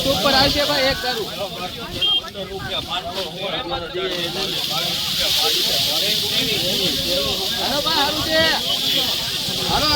Super આવશે ભાઈ એક કરું હાલો ભાઈ હારું છે હાલો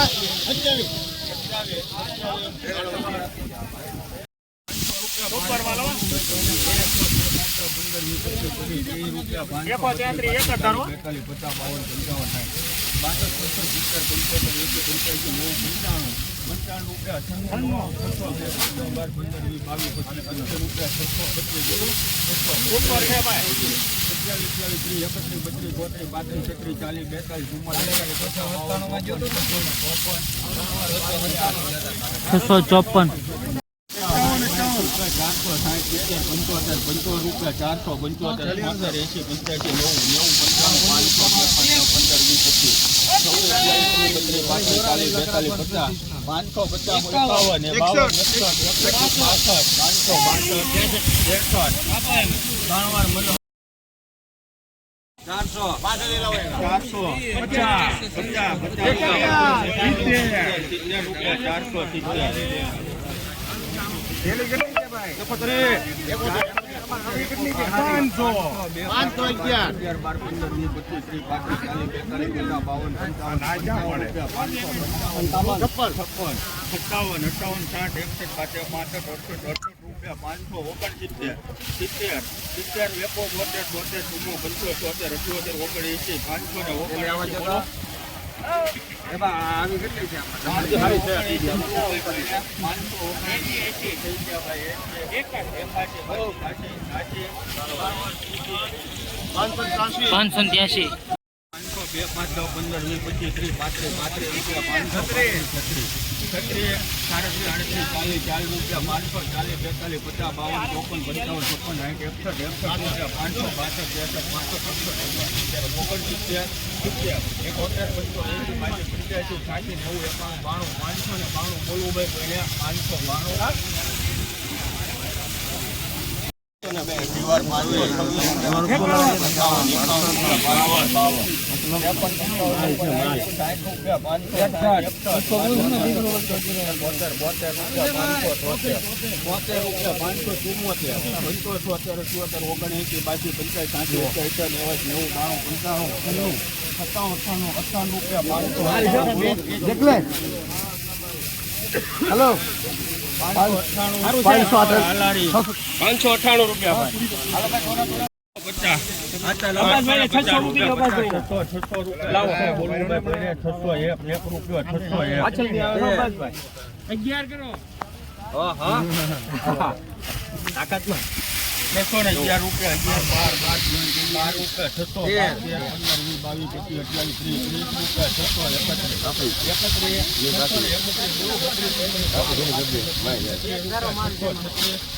598 રૂપિયા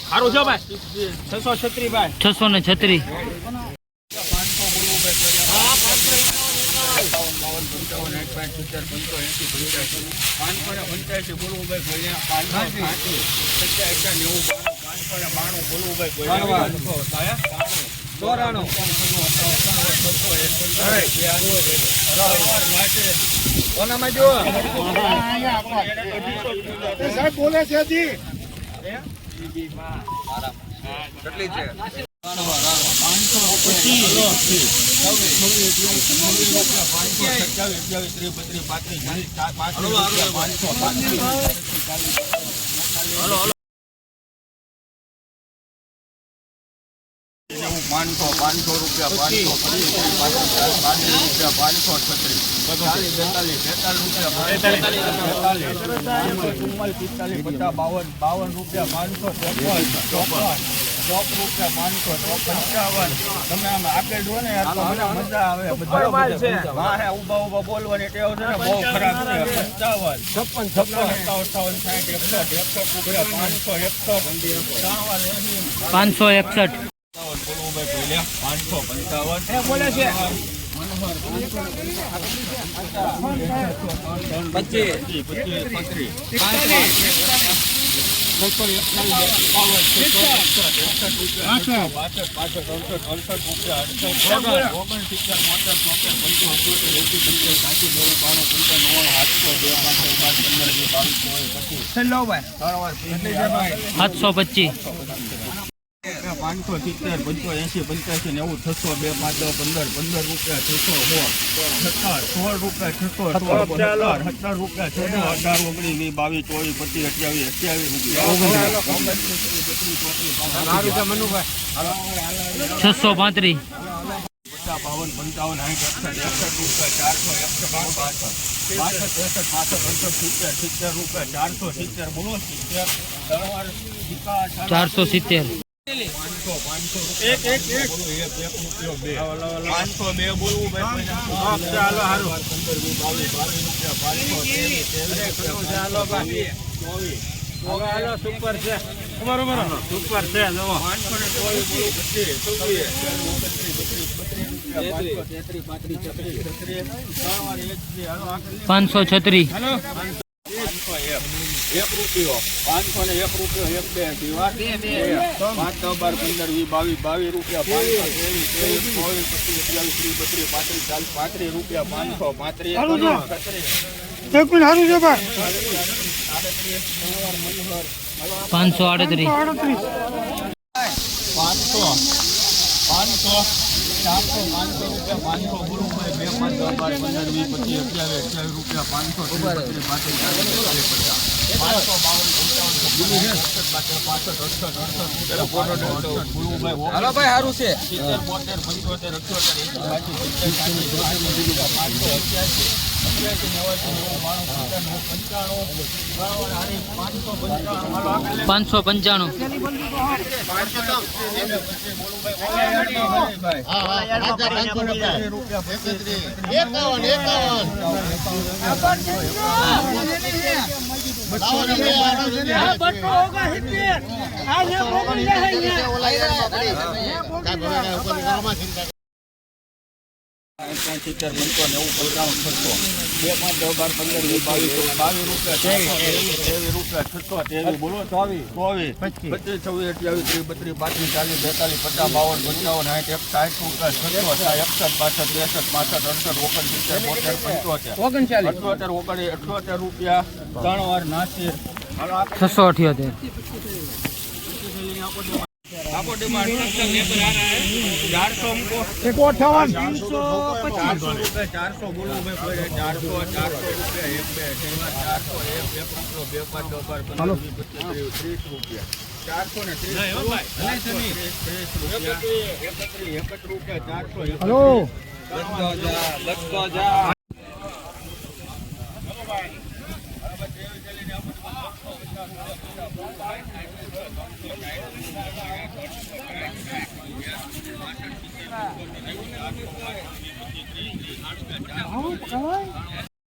સારું છે ભાઈ 636 ભાઈ 636 બોલે છે ₹500 ₹500 ₹536 ₹543 તમે આમ આગળ જુઓ ને યાર તો મને મજા આવે. ઉભા બોલવાની ટેવ છે ને બહુ ખરાબ છે. 55 561 બોલે છે. છેલ્લો ભાઈ 725 ₹570 ₹580 ₹85 90 ₹600 2 5 10 15 ₹600 ₹600 635 470 502 બોલવું ભાઈ. ચાલો સારું 15 સુપર છે. બરોબર સુપર છે. 536 ₹1 501 હાલો ભાઈ સારું છે. ₹595 आपको डिमांड 400 हमको 400 बोलो भाई 400 रुपया 1 2 400 ₹30 400 ने 30 हेलो बस जा